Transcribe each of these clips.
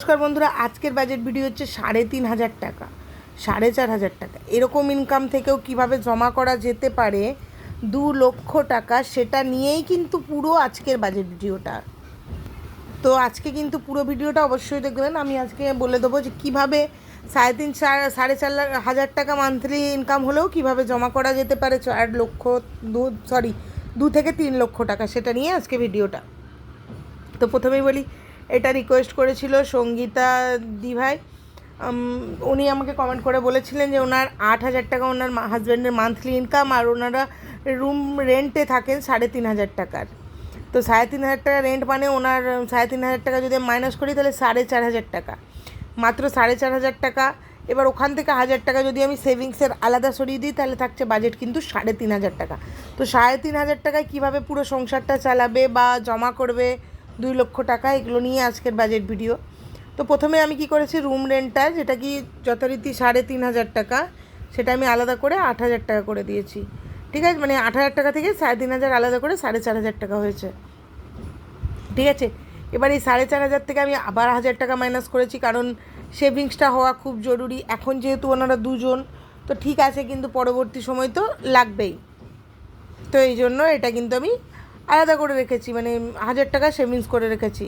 নমস্কার বন্ধুরা, আজকের বাজেট ভিডিও হচ্ছে ৩,৫০০ টাকা, ৪,৫০০ টাকা এরকম ইনকাম থেকেও কিভাবে জমা করা যেতে পারে ২,০০,০০০ টাকা, সেটা নিয়েই কিন্তু পুরো আজকের বাজেট ভিডিওটা। তো আজকে কিন্তু পুরো ভিডিওটা অবশ্যই দেখবেন। আমি আজকে বলে দেবো যে কীভাবে ৩,৫০০ টাকা মান্থলি ইনকাম হলেও কিভাবে জমা করা যেতে পারে ২ থেকে ৩ লক্ষ টাকা, সেটা নিয়ে আজকে ভিডিওটা। তো প্রথমেই বলি, এটা রিকোয়েস্ট করেছিল সঙ্গীতা দিভাই। উনি আমাকে কমেন্ট করে বলেছিলেন যে ওনার ৮,০০০ টাকা ওনার হাজব্যান্ডের মান্থলি ইনকাম, আর ওনারা রুম রেন্টে থাকেন ৩,৫০০ টাকার। তো ৩,৫০০ টাকা রেন্ট মানে ওনার ৩,৫০০ টাকা যদি মাইনাস করি তাহলে ৪,৫০০ টাকা, মাত্র ৪,৫০০ টাকা। এবার ওখান থেকে ১,০০০ টাকা যদি আমি সেভিংসের আলাদা সরিয়ে দিই তাহলে থাকছে বাজেট কিন্তু ৩,৫০০ টাকা। তো ৩,৫০০ টাকায় কীভাবে পুরো সংসারটা চালাবে বা জমা করবে ২,০০,০০০ টাকা, এগুলো নিয়ে আজকের বাজেট ভিডিও। তো প্রথমে আমি কি করেছি, রুম রেন্টটা যেটা কি যথারীতি ৩,৫০০ টাকা, সেটা আমি আলাদা করে ৮,০০০ টাকা করে দিয়েছি। ঠিক আছে, মানে ৮,০০০ টাকা থেকে ৩,৫০০ আলাদা করে ৪,৫০০ টাকা হয়েছে। ঠিক আছে, এবার এই ৪,৫০০ থেকে আমি আবার ১,০০০ টাকা মাইনাস করেছি, কারণ সেভিংসটা হওয়া খুব জরুরি। এখন যেহেতু ওনারা দুজন, তো ঠিক আছে, কিন্তু পরবর্তী সময় তো লাগবেই। তো এই জন্য এটা কিন্তু আমি আলাদা করে রেখেছি, মানে ১,০০০ টাকা সেভিংস করে রেখেছি।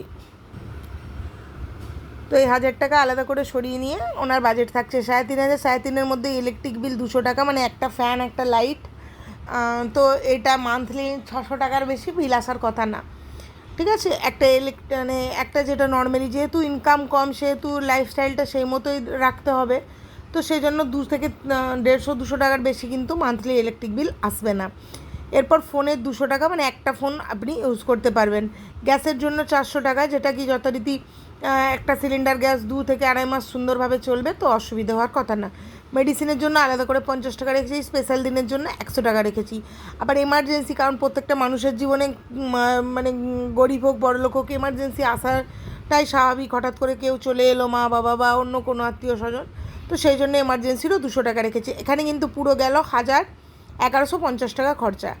তো এই ১,০০০ টাকা আলাদা করে সরিয়ে নিয়ে ওনার বাজেট থাকছে ৩,৫০০। ৩,৫০০-এর মধ্যে ইলেকট্রিক বিল ২০০ টাকা, মানে একটা ফ্যান একটা লাইট। তো এটা মান্থলি ৬০০ টাকার বেশি বিল আসার কথা না। ঠিক আছে, একটা মানে একটা যেটা নর্মালি, যেহেতু ইনকাম কম সেহেতু লাইফস্টাইলটা সেই মতোই রাখতে হবে। তো সেই জন্য 150-200 টাকার বেশি কিন্তু মান্থলি ইলেকট্রিক বিল আসবে না। এরপর ফোনের 200 টাকা, মানে একটা ফোন আপনি ইউজ করতে পারবেন। গ্যাসের জন্য 400 টাকা, যেটা কি যথারীতি একটা সিলিন্ডার গ্যাস 2 থেকে 2.5 মাস সুন্দরভাবে চলবে, তো অসুবিধা হওয়ার কথা না। মেডিসিনের জন্য আলাদা করে 50 টাকা রেখেছি, স্পেশাল দিনের জন্য 100 টাকা রেখেছি। আবার এমার্জেন্সি, কারণ প্রত্যেকটা মানুষের জীবনে মানে গরিব হোক বড়লোক হোক, এমার্জেন্সি আসাটাই স্বাভাবিক। হঠাৎ করে কেউ চলে এলো, মা বাবা বা অন্য কোনো আত্মীয় স্বজন, তো সেই জন্য এমার্জেন্সিরও 200 টাকা রেখেছি। এখানে কিন্তু পুরো গেল 1,1150 টাকা খরচা।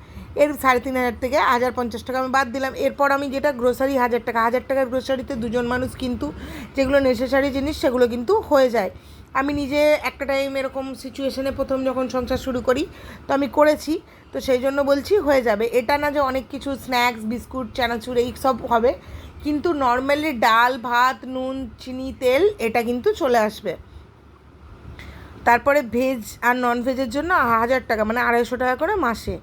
এর 3,500 থেকে 1,050 টাকা আমি বাদ দিলাম। এরপর আমি যেটা গ্রোসারি 1,000 টাকা, 1,000 টাকার গ্রোসারিতে দুজন মানুষ কিন্তু যেগুলো নেসেসারি জিনিস সেগুলো কিন্তু হয়ে যায়। আমি নিজে একটা টাইম এরকম সিচুয়েশনে প্রথম যখন সংসার শুরু করি তো আমি করেছি, তো সেই জন্য বলছি হয়ে যাবে। এটা না যে অনেক কিছু স্ন্যাক্স বিস্কুট চানাচুর এই সব হবে, কিন্তু নর্মালি ডাল ভাত নুন চিনি তেল এটা কিন্তু চলে আসবে। তারপরে ভেজ আর নন ভেজের জন্য 1,000 টাকা, মানে 250 টাকা করে মাসে,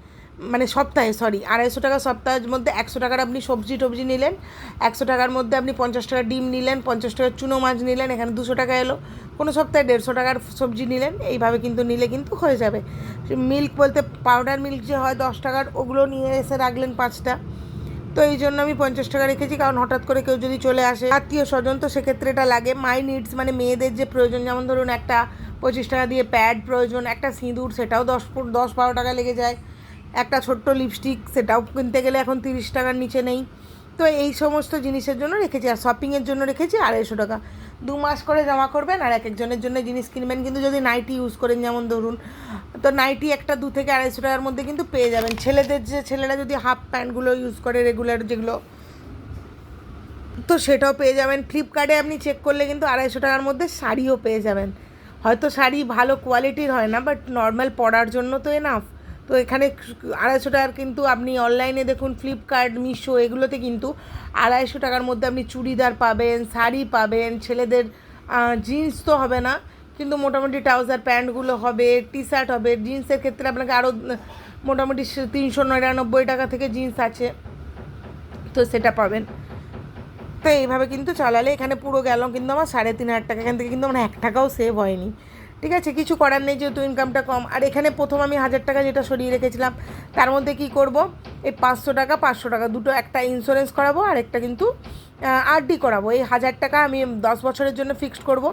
মানে সপ্তাহে, 250 টাকা সপ্তাহের মধ্যে 100 টাকার আপনি সবজি টবজি নিলেন, 100 টাকার মধ্যে আপনি 50 টাকা ডিম নিলেন, 50 টাকার চুনো মাছ নিলেন, এখানে 200 টাকা এলো। কোনো সপ্তাহে 150 টাকার সবজি নিলেন, এইভাবে কিন্তু নিলে কিন্তু হয়ে যাবে। মিল্ক বলতে পাউডার মিল্ক যে হয় 10 টাকার, ওগুলো নিয়ে এসে রাখলেন 5টা। তো এই জন্য আমি 50 টাকা রেখেছি, কারণ হঠাৎ করে কেউ যদি চলে আসে আত্মীয় স্বজন, তো সেক্ষেত্রে এটা লাগে। মাই নিডস মানে মেয়েদের যে প্রয়োজন, যেমন ধরুন একটা 25 টাকা দিয়ে প্যাড প্রয়োজন, একটা সিঁদুর সেটাও 10-12 টাকা লেগে যায়, একটা ছোট্ট লিপস্টিক সেটাও কিনতে গেলে এখন 30 টাকার নিচে নেই। তো এই সমস্ত জিনিসের জন্য রেখেছি। আর শপিংয়ের জন্য রেখেছি 250 টাকা। 2 মাস করে জমা করবেন আর এক একজনের জন্য জিনিস কিনবেন। কিন্তু যদি নাইটি ইউজ করেন, যেমন ধরুন, তো নাইটি একটা 2 থেকে 250 টাকার মধ্যে কিন্তু পেয়ে যাবেন। ছেলেরা যদি হাফ প্যান্টগুলো ইউজ করে রেগুলার যেগুলো, তো সেটাও পেয়ে যাবেন। ফ্লিপকার্টে আপনি চেক করলে কিন্তু 250 টাকার মধ্যে শাড়িও পেয়ে যাবেন। হয়তো শাড়ি ভালো কোয়ালিটির হয় না, বাট নর্মাল পরার জন্য তো এনাফ। তো এখানে 250 টাকার কিন্তু আপনি অনলাইনে দেখুন, ফ্লিপকার্ট মিশো এগুলোতে কিন্তু 250 টাকার মধ্যে আপনি চুড়িদার পাবেন, শাড়ি পাবেন। ছেলেদের জিন্স তো হবে না, কিন্তু মোটামুটি ট্রাউজার প্যান্টগুলো হবে, টি শার্ট হবে। জিন্সের ক্ষেত্রে আপনাকে আরও মোটামুটি 399 টাকা থেকে জিন্স আছে, তো সেটা পাবেন। তো এইভাবে কিন্তু চালালে এখানে পুরো গেল কিন্তু আমার 3,500 টাকা। এখান থেকে কিন্তু আমার 1 টাকাও সেভ হয়নি। ঠিক আছে, কিছু করার নেই, যেহেতু ইনকামটা কম। আর এখানে প্রথম আমি 1,000 টাকা যেটা সরিয়ে রেখেছিলাম, তার মধ্যে কি করব, এই 500 টাকা দুটো, একটা ইন্স্যুরেন্স করাবো আর একটা কিন্তু আরডি করাবো। এই 1,000 টাকা আমি 10 বছরের জন্য ফিক্সড করব।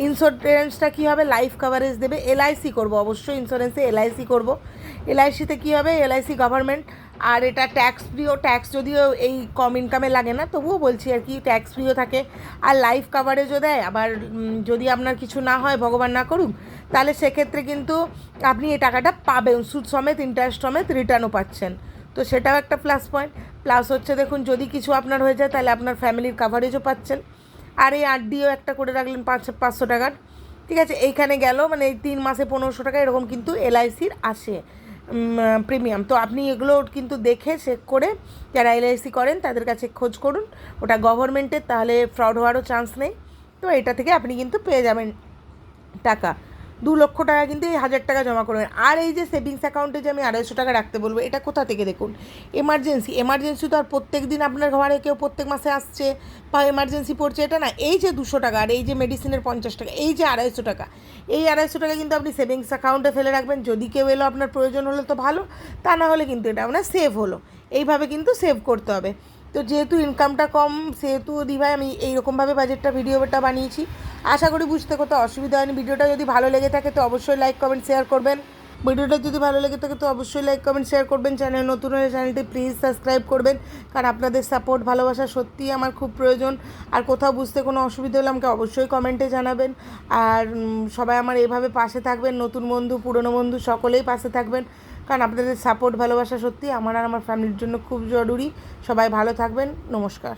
ইন্স্যুরেন্সটা কী হবে, লাইফ কভারেজ দেবে। এলআইসি করবো, অবশ্যই ইন্স্যুরেন্সে এলআইসি করব। এলআইসিতে কী হবে, এলআইসি গভর্নমেন্ট, আর এটা ট্যাক্স ফ্রিও। ট্যাক্স যদিও এই কম ইনকামে লাগে না, তবুও বলছি আর কি, ট্যাক্স ফ্রিও থাকে। আর লাইফ কাভারেজও দেয়। আবার যদি আপনার কিছু না হয়, ভগবান না করুক, তাহলে সেক্ষেত্রে কিন্তু আপনি এই টাকাটা পাবেন, সুদ সমেত ইন্টারেস্ট সমেত রিটার্নও পাচ্ছেন। তো সেটাও একটা প্লাস পয়েন্ট। প্লাস হচ্ছে দেখুন, যদি কিছু আপনার হয়ে যায় তাহলে আপনার ফ্যামিলির কাভারেজও পাচ্ছেন। আর এই আরডিও একটা করে রাখলেন 500 টাকার, ঠিক আছে। এইখানে গেল, মানে এই 3 মাসে 1500 টাকা এরকম কিন্তু এলআইসির আসে প্রিমিয়াম। তো আপনি এগুলো কিন্তু দেখে চেক করে, যারা এলআইসি করেন তাদের কাছে খোঁজ করুন, ওটা গভর্নমেন্টের, তাহলে ফ্রড হওয়ারও চান্স নেই। তো এটা থেকে আপনি কিন্তু পেয়ে যাবেন টাকা। 2 লক্ষ টাকা কিন্তু এই 1000 টাকা জমা করবেন। আর এই যে সেভিংস অ্যাকাউন্টে যে আমি 250 টাকা রাখতে বলবো, এটা কোথা থেকে দেখুন, এমার্জেন্সি তো আর প্রত্যেক দিন আপনার ঘরে কেউ প্রত্যেক মাসে আসছে বা এমার্জেন্সি পড়ছে এটা না। এই যে 200 টাকা আর এই যে মেডিসিনের 50 টাকা, এই যে 250 টাকা, এই 250 টাকা কিন্তু আপনি সেভিংস অ্যাকাউন্টে ফেলে রাখবেন। যদি কেউ এলো আপনার প্রয়োজন হলো তো ভালো, তা না হলে কিন্তু এটা আপনার সেভ হলো। এইভাবে কিন্তু সেভ করতে হবে। তো যেহেতু ইনকামটা কম, সেহেতু দিভাই আমি এইরকমভাবে ভিডিওটা বানিয়েছি। আশা করি বুঝতে কোথাও অসুবিধা হয়নি। ভিডিওটা যদি ভালো লেগে থাকে তো অবশ্যই লাইক কমেন্ট শেয়ার করবেন। চ্যানেল নতুন হলে চ্যানেলটি প্লিজ সাবস্ক্রাইব করবেন, কারণ আপনাদের সাপোর্ট ভালোবাসা সত্যিই আমার খুব প্রয়োজন। আর কোথাও বুঝতে কোনো অসুবিধা হলে আমাকে অবশ্যই কমেন্টে জানাবেন। আর সবাই আমার এইভাবে পাশে থাকবেন, নতুন বন্ধু পুরনো বন্ধু সকলেই পাশে থাকবেন, কারণ আপনাদের সাপোর্ট ভালোবাসা সত্যি আমার আর আমার ফ্যামিলির জন্য খুব জরুরি। সবাই ভালো থাকবেন, নমস্কার।